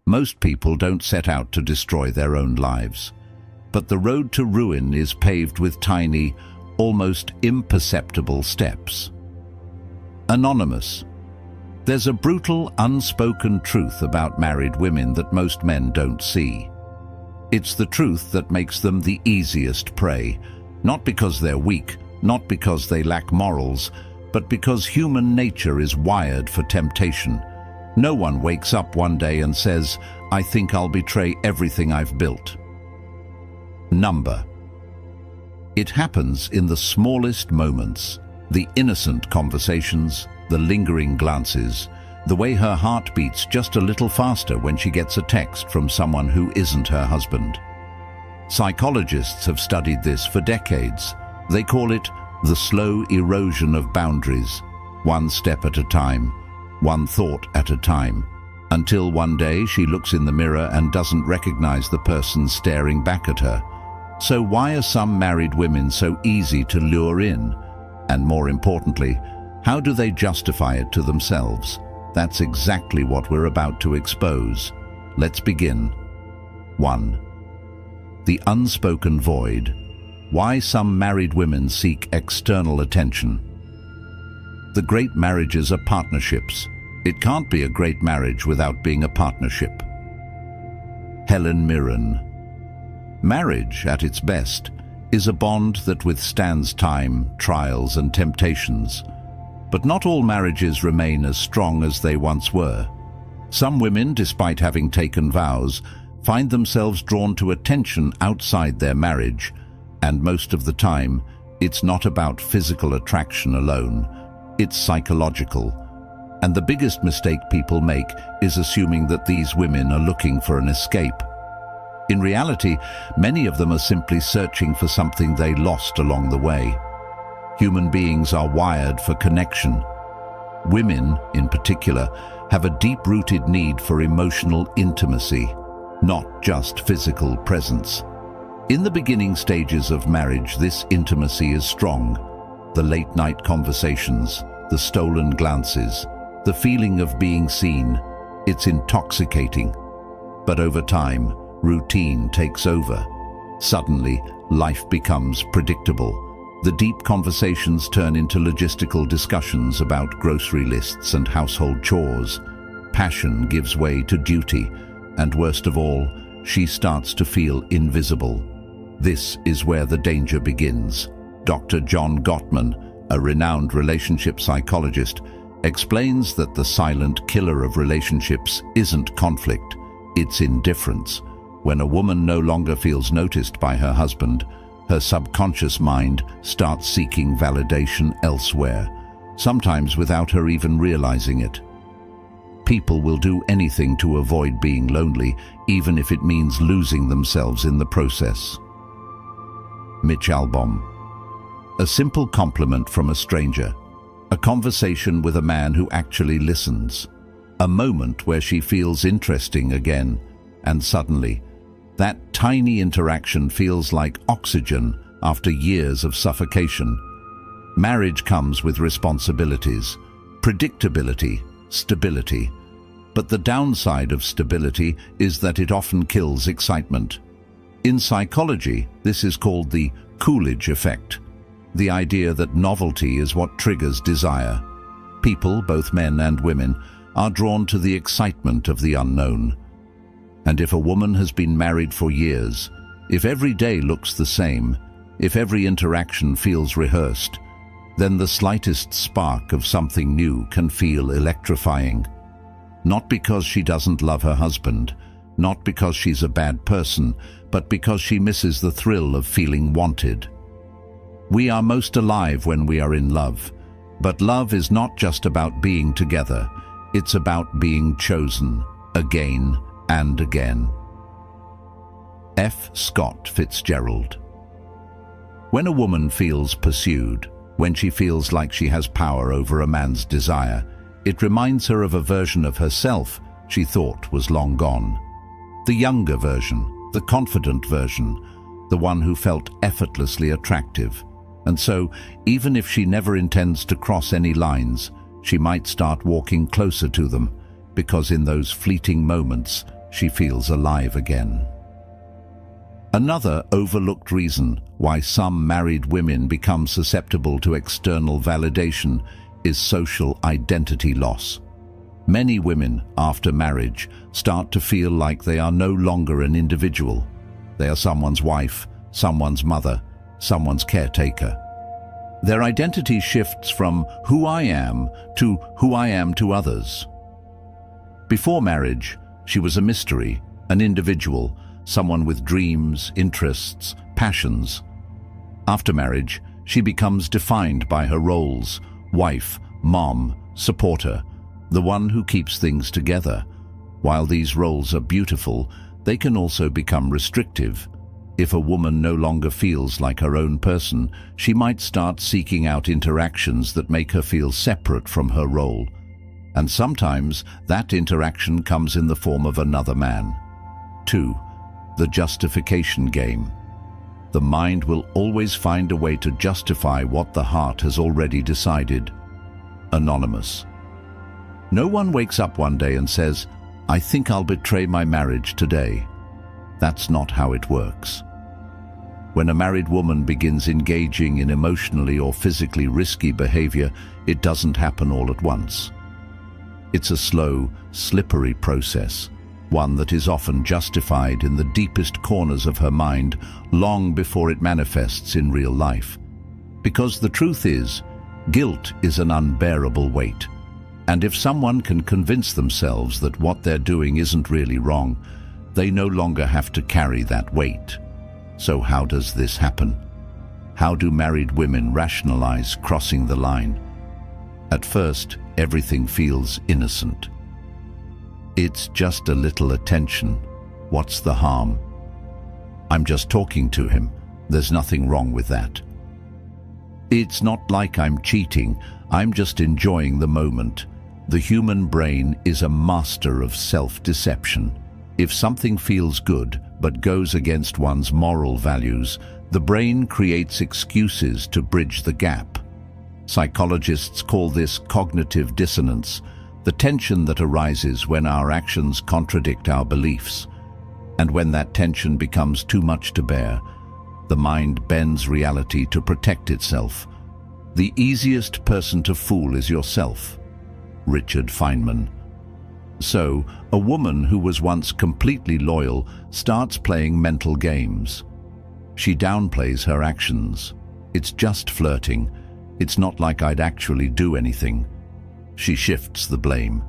Most people don't set out to destroy their own lives. But the road to ruin is paved with tiny, almost imperceptible steps. Anonymous. There's a brutal, unspoken truth about married women that most men don't see. It's the truth that makes them the easiest prey, not because they're weak, not because they lack morals, but because human nature is wired for temptation. No one wakes up one day and says, "I think I'll betray everything I've built." Number. It happens in the smallest moments, the innocent conversations, the lingering glances, the way her heart beats just a little faster when she gets a text from someone who isn't her husband. Psychologists have studied this for decades. They call it the slow erosion of boundaries, one step at a time, one thought at a time, until one day she looks in the mirror and doesn't recognize the person staring back at her. So why are some married women so easy to lure in? And more importantly, how do they justify it to themselves? That's exactly what we're about to expose. Let's begin. 1. The unspoken void. Why some married women seek external attention. The great marriages are partnerships. It can't be a great marriage without being a partnership. Helen Mirren. Marriage, at its best, is a bond that withstands time, trials, and temptations. But not all marriages remain as strong as they once were. Some women, despite having taken vows, find themselves drawn to attention outside their marriage, and most of the time, it's not about physical attraction alone, it's psychological. And the biggest mistake people make is assuming that these women are looking for an escape. In reality, many of them are simply searching for something they lost along the way. Human beings are wired for connection. Women, in particular, have a deep-rooted need for emotional intimacy, not just physical presence. In the beginning stages of marriage, this intimacy is strong. The late-night conversations, the stolen glances, the feeling of being seen, it's intoxicating. But over time, routine takes over. Suddenly, life becomes predictable. The deep conversations turn into logistical discussions about grocery lists and household chores. Passion gives way to duty, and worst of all, she starts to feel invisible. This is where the danger begins. Dr. John Gottman, a renowned relationship psychologist, explains that the silent killer of relationships isn't conflict, it's indifference. When a woman no longer feels noticed by her husband, her subconscious mind starts seeking validation elsewhere, sometimes without her even realizing it. People will do anything to avoid being lonely, even if it means losing themselves in the process. Mitch Albom. A simple compliment from a stranger. A conversation with a man who actually listens. A moment where she feels interesting again, and suddenly, that tiny interaction feels like oxygen after years of suffocation. Marriage comes with responsibilities, predictability, stability. But the downside of stability is that it often kills excitement. In psychology, this is called the Coolidge effect, the idea that novelty is what triggers desire. People, both men and women, are drawn to the excitement of the unknown. And if a woman has been married for years, if every day looks the same, if every interaction feels rehearsed, then the slightest spark of something new can feel electrifying. Not because she doesn't love her husband, not because she's a bad person, but because she misses the thrill of feeling wanted. We are most alive when we are in love, but love is not just about being together, it's about being chosen, again and again. F. Scott Fitzgerald. When a woman feels pursued, when she feels like she has power over a man's desire, it reminds her of a version of herself she thought was long gone. The younger version, the confident version, the one who felt effortlessly attractive. And so, even if she never intends to cross any lines, she might start walking closer to them, because in those fleeting moments, she feels alive again. Another overlooked reason why some married women become susceptible to external validation is social identity loss. Many women, after marriage, start to feel like they are no longer an individual. They are someone's wife, someone's mother, someone's caretaker. Their identity shifts from who I am to who I am to others. Before marriage, she was a mystery, an individual, someone with dreams, interests, passions. After marriage, she becomes defined by her roles: wife, mom, supporter, the one who keeps things together. While these roles are beautiful, they can also become restrictive. If a woman no longer feels like her own person, she might start seeking out interactions that make her feel separate from her role. And sometimes that interaction comes in the form of another man. 2. The justification game. The mind will always find a way to justify what the heart has already decided. Anonymous. No one wakes up one day and says, "I think I'll betray my marriage today." That's not how it works. When a married woman begins engaging in emotionally or physically risky behavior, it doesn't happen all at once. It's a slow, slippery process, one that is often justified in the deepest corners of her mind long before it manifests in real life. Because the truth is, guilt is an unbearable weight. And if someone can convince themselves that what they're doing isn't really wrong, they no longer have to carry that weight. So how does this happen? How do married women rationalize crossing the line? At first, everything feels innocent. It's just a little attention. What's the harm? I'm just talking to him. There's nothing wrong with that. It's not like I'm cheating. I'm just enjoying the moment. The human brain is a master of self-deception. If something feels good but goes against one's moral values, the brain creates excuses to bridge the gap. Psychologists call this cognitive dissonance, the tension that arises when our actions contradict our beliefs. And when that tension becomes too much to bear, the mind bends reality to protect itself. The easiest person to fool is yourself. Richard Feynman. So, a woman who was once completely loyal starts playing mental games. She downplays her actions. It's just flirting. It's not like I'd actually do anything. She shifts the blame.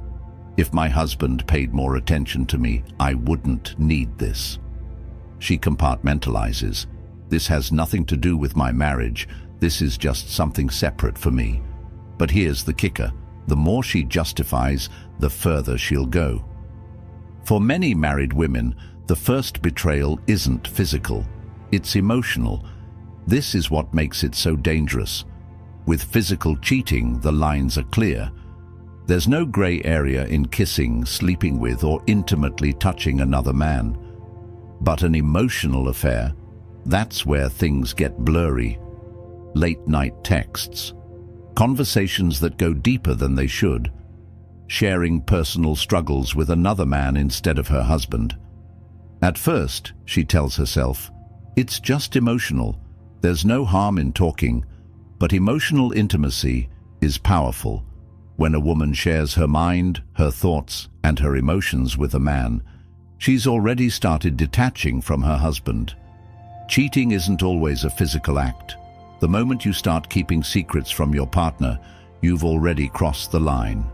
If my husband paid more attention to me, I wouldn't need this. She compartmentalizes. This has nothing to do with my marriage. This is just something separate for me. But here's the kicker. The more she justifies, the further she'll go. For many married women, the first betrayal isn't physical. It's emotional. This is what makes it so dangerous. With physical cheating, the lines are clear. There's no gray area in kissing, sleeping with, or intimately touching another man. But an emotional affair, that's where things get blurry. Late-night texts, conversations that go deeper than they should, sharing personal struggles with another man instead of her husband. At first, she tells herself, it's just emotional. There's no harm in talking. But emotional intimacy is powerful. When a woman shares her mind, her thoughts, and her emotions with a man, she's already started detaching from her husband. Cheating isn't always a physical act. The moment you start keeping secrets from your partner, you've already crossed the line.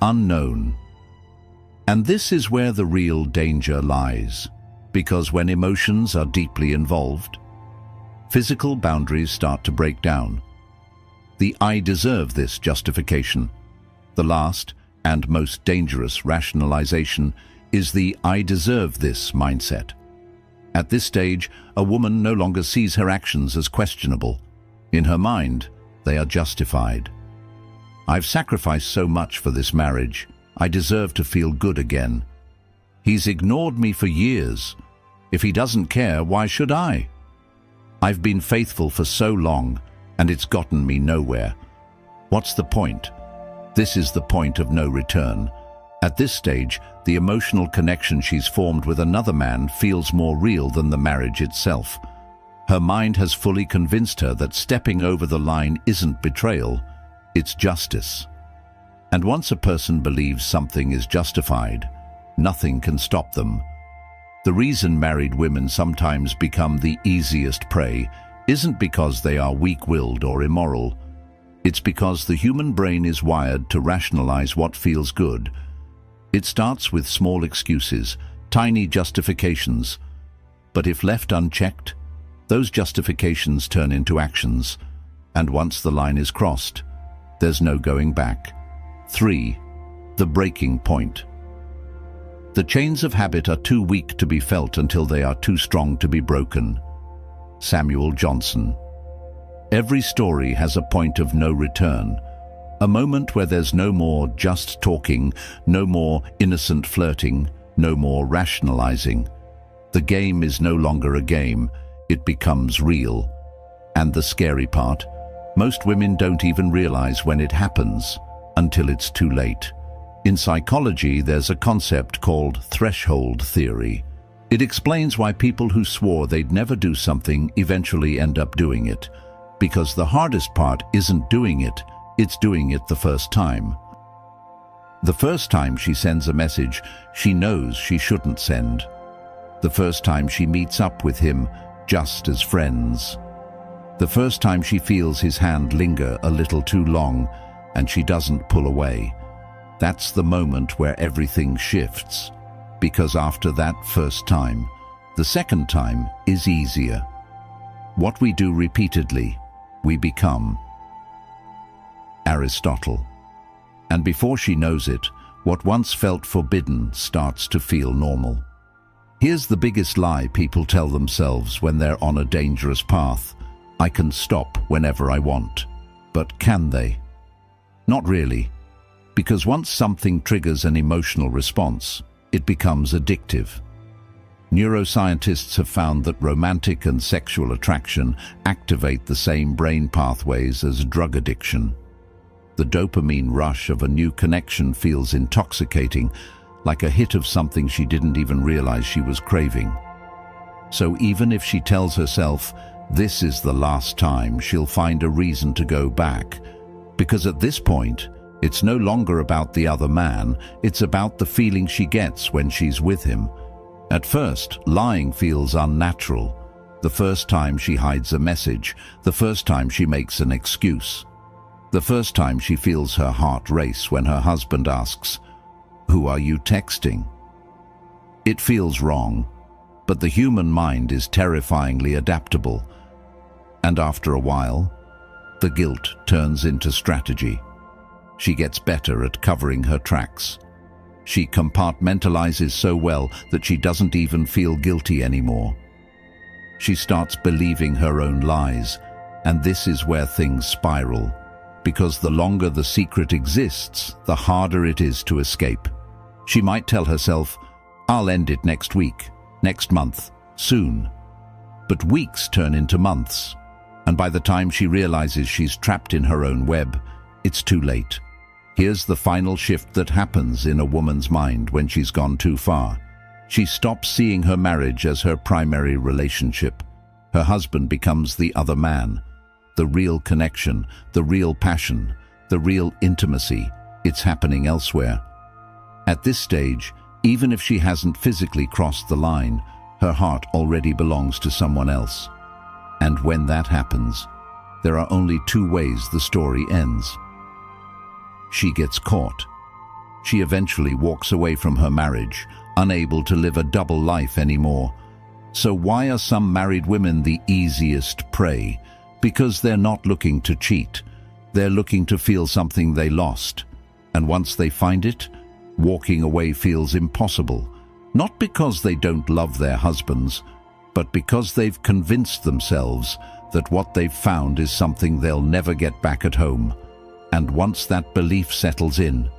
Unknown. And this is where the real danger lies, because when emotions are deeply involved, physical boundaries start to break down. The "I deserve this" justification. The last and most dangerous rationalization is the "I deserve this" mindset. At this stage, a woman no longer sees her actions as questionable. In her mind, they are justified. I've sacrificed so much for this marriage. I deserve to feel good again. He's ignored me for years. If he doesn't care, why should I? I've been faithful for so long, and it's gotten me nowhere. What's the point? This is the point of no return. At this stage, The emotional connection she's formed with another man feels more real than the marriage itself. Her mind has fully convinced her that stepping over the line isn't betrayal, it's justice. And once a person believes something is justified, nothing can stop them. The reason married women sometimes become the easiest prey isn't because they are weak-willed or immoral. It's because the human brain is wired to rationalize what feels good. It starts with small excuses, tiny justifications. But if left unchecked, those justifications turn into actions. And once the line is crossed, there's no going back. 3. The breaking point. The chains of habit are too weak to be felt until they are too strong to be broken. Samuel Johnson. Every story has a point of no return, a moment where there's no more just talking, no more innocent flirting, no more rationalizing. The game is no longer a game, it becomes real. And the scary part, most women don't even realize when it happens until it's too late. In psychology, there's a concept called threshold theory. It explains why people who swore they'd never do something eventually end up doing it. Because the hardest part isn't doing it, it's doing it the first time. The first time she sends a message she knows she shouldn't send. The first time she meets up with him just as friends. The first time she feels his hand linger a little too long and she doesn't pull away. That's the moment where everything shifts. Because after that first time, the second time is easier. What we do repeatedly, we become. Aristotle. And before she knows it, what once felt forbidden starts to feel normal. Here's the biggest lie people tell themselves when they're on a dangerous path. I can stop whenever I want. But can they? Not really. Because once something triggers an emotional response, it becomes addictive. Neuroscientists have found that romantic and sexual attraction activate the same brain pathways as drug addiction. The dopamine rush of a new connection feels intoxicating, like a hit of something she didn't even realize she was craving. So even if she tells herself, this is the last time, she'll find a reason to go back. Because at this point, it's no longer about the other man, it's about the feeling she gets when she's with him. At first, lying feels unnatural. The first time she hides a message, the first time she makes an excuse. The first time she feels her heart race when her husband asks, "Who are you texting?" It feels wrong, but the human mind is terrifyingly adaptable. And after a while, the guilt turns into strategy. She gets better at covering her tracks. She compartmentalizes so well that she doesn't even feel guilty anymore. She starts believing her own lies, and this is where things spiral. Because the longer the secret exists, the harder it is to escape. She might tell herself, I'll end it next week, next month, soon. But weeks turn into months, and by the time she realizes she's trapped in her own web, it's too late. Here's the final shift that happens in a woman's mind when she's gone too far. She stops seeing her marriage as her primary relationship. Her husband becomes the other man. The real connection, the real passion, the real intimacy, it's happening elsewhere. At this stage, even if she hasn't physically crossed the line, her heart already belongs to someone else. And when that happens, there are only two ways the story ends. She gets caught. She eventually walks away from her marriage, unable to live a double life anymore. So why are some married women the easiest prey? Because they're not looking to cheat. They're looking to feel something they lost. And once they find it, walking away feels impossible. Not because they don't love their husbands, but because they've convinced themselves that what they've found is something they'll never get back at home. And once that belief settles in,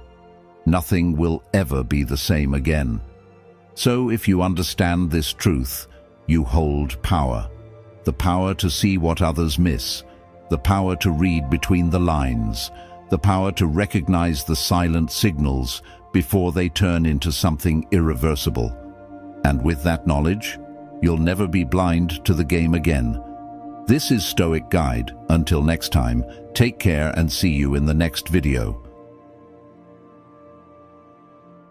nothing will ever be the same again. So if you understand this truth, you hold power. The power to see what others miss, the power to read between the lines, the power to recognize the silent signals before they turn into something irreversible. And with that knowledge, you'll never be blind to the game again. This is Stoic Guide. Until next time, take care and see you in the next video.